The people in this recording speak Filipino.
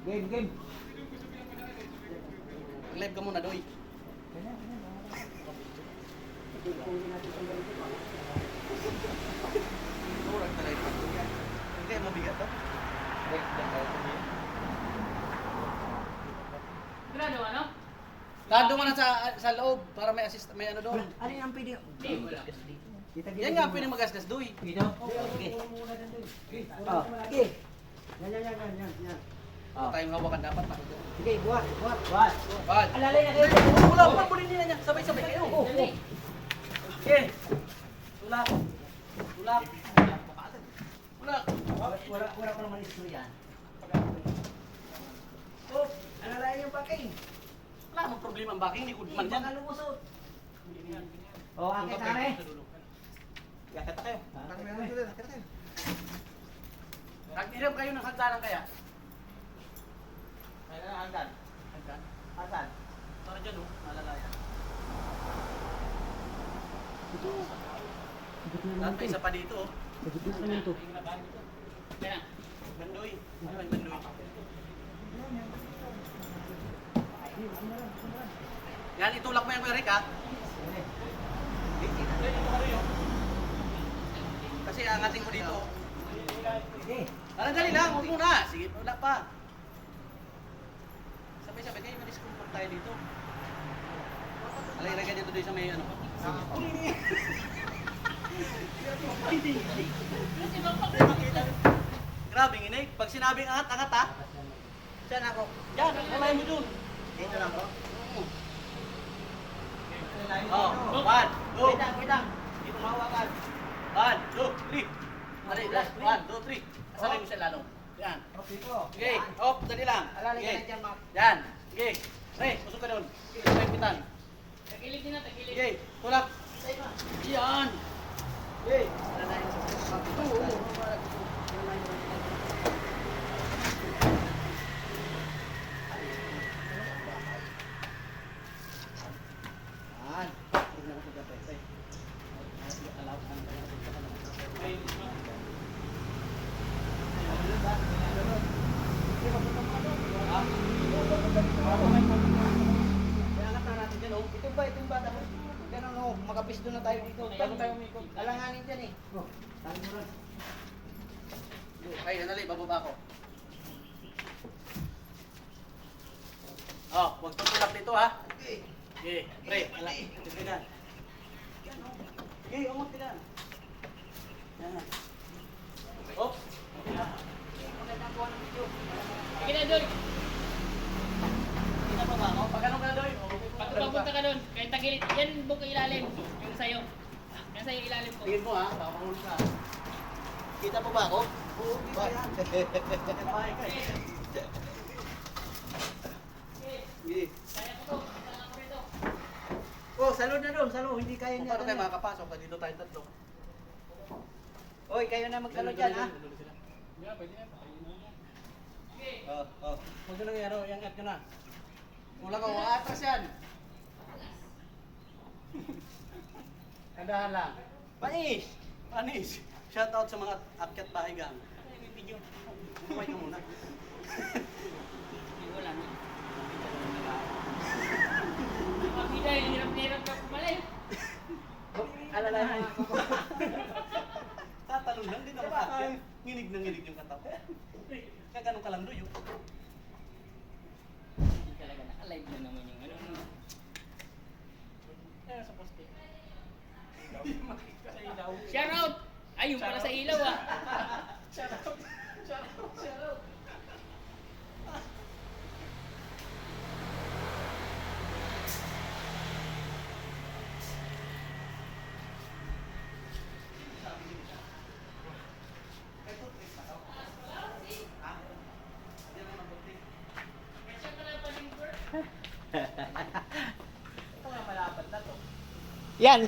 Game, game. Live ka muna, Doy. Kurang talaga. Hindi, mabigat to. Grado ano? Lado ka na sa loob para may assist, may ano doon. Ano yung pwede? Yan nga pwede magasgas, Doy. Dito? Okay. Oh, okay. Yan. Oh. Tayong hawakan dapat na. Sige, buhat. Buhat. Bad. Alalay na kayo. Wala, pulin nila niya. Sabay-sabay kayo. Dali. Okay. Tulak. Tulak. Tulak. Wala pa naman istorya. Oh, alalay yung baking. Wala namang problema ang backing, hindi good man Baka yan. lumusot. Oh, akit na kami. Yakit na kayo. Ha? Nag-iram kayo ng hagdanan kaya? Kaya na hanggan. Hagdan? Asan? Para dyan o, nalalayan. Lahat may isa pa dito o. Pagkipis naman to. Kaya. Bandoy. Ano ang bandoy? Yan, itulak mo yung Eric ha. Kasi angatin mo dito. Sige. Dali lang, huwag muna. Sige, wala pa. Sabay-sabay kayo, ma-discomfort tayo dito. Alay ka dito doon sa may ano. Grabe nginig. Pag sinabing angat ha. Saan ako? Yan, malay mo dun. Dito lang ko. Oh, one, two. Wait lang. Dito mahawakan. One, two, three. Dali, last. One, two, three. Asalay mo siya lalo. Yan. Okay ko. Okay, off, dali lang. Alalay ka Okay. na dyan, Mark. Yan. Okay. Pre, usok ka doon. Usok pitan. Tagilid din na, tagilid. Okay, tulak. Yan. Okay. Alalay yung Yan. Tignan ko sa pre. Allow ka na. Iangat na natin dyan, oh. Ito ba? Tapos, ganun, oh. Makapis doon na tayo dito. Bago tayo umikot. Alanganin dyan, eh. Oh, tayo mo rin. Ay, dali, bababa ko. Oh, huwag tutulak dito ha. Okay. Okay, pre, tignan. Okay, umot tignan. Yan. Oh. Magandang kuha ng video. Sige na doon. Kita pa ba ako? Pag anong ka doy? Pag papunta ka doon, kahit tagilid, yan buka ilalim. Yung sa'yo. Yan sa'yo ilalim ko. Tingin mo ha, baka mahulog ka. Kita mo ba ako? Oo, kita yan. Bahay ka eh. Sige. Kaya ko to. Kaya lang ako rito. Oh, salo na doon, salo. Hindi kaya Kung niya. paano kayo makakapasok, dito tayong tatlo. Oy, kayo na magkano dyan, ha? Oh, oh. Huwag ka nangyari, iangat ka na. Kulang ako, atras yan. Kandahan lang. Panis! Panis. Shout out sa mga akyat bahay gang. Ay, may video. Bumay ka muna. Wala na. Pagkita, hirap-hirap ka pumalay. Alalahan ako. Tatalon lang, din naman akyat. Nginig na nginig yung katawan. Kaya ganun ka lang doon. Hindi talaga naka-live na naman yung ano. Eh, sa poste. Shout out! Ay, yung pala sa ilaw ah. Shout out. Yan!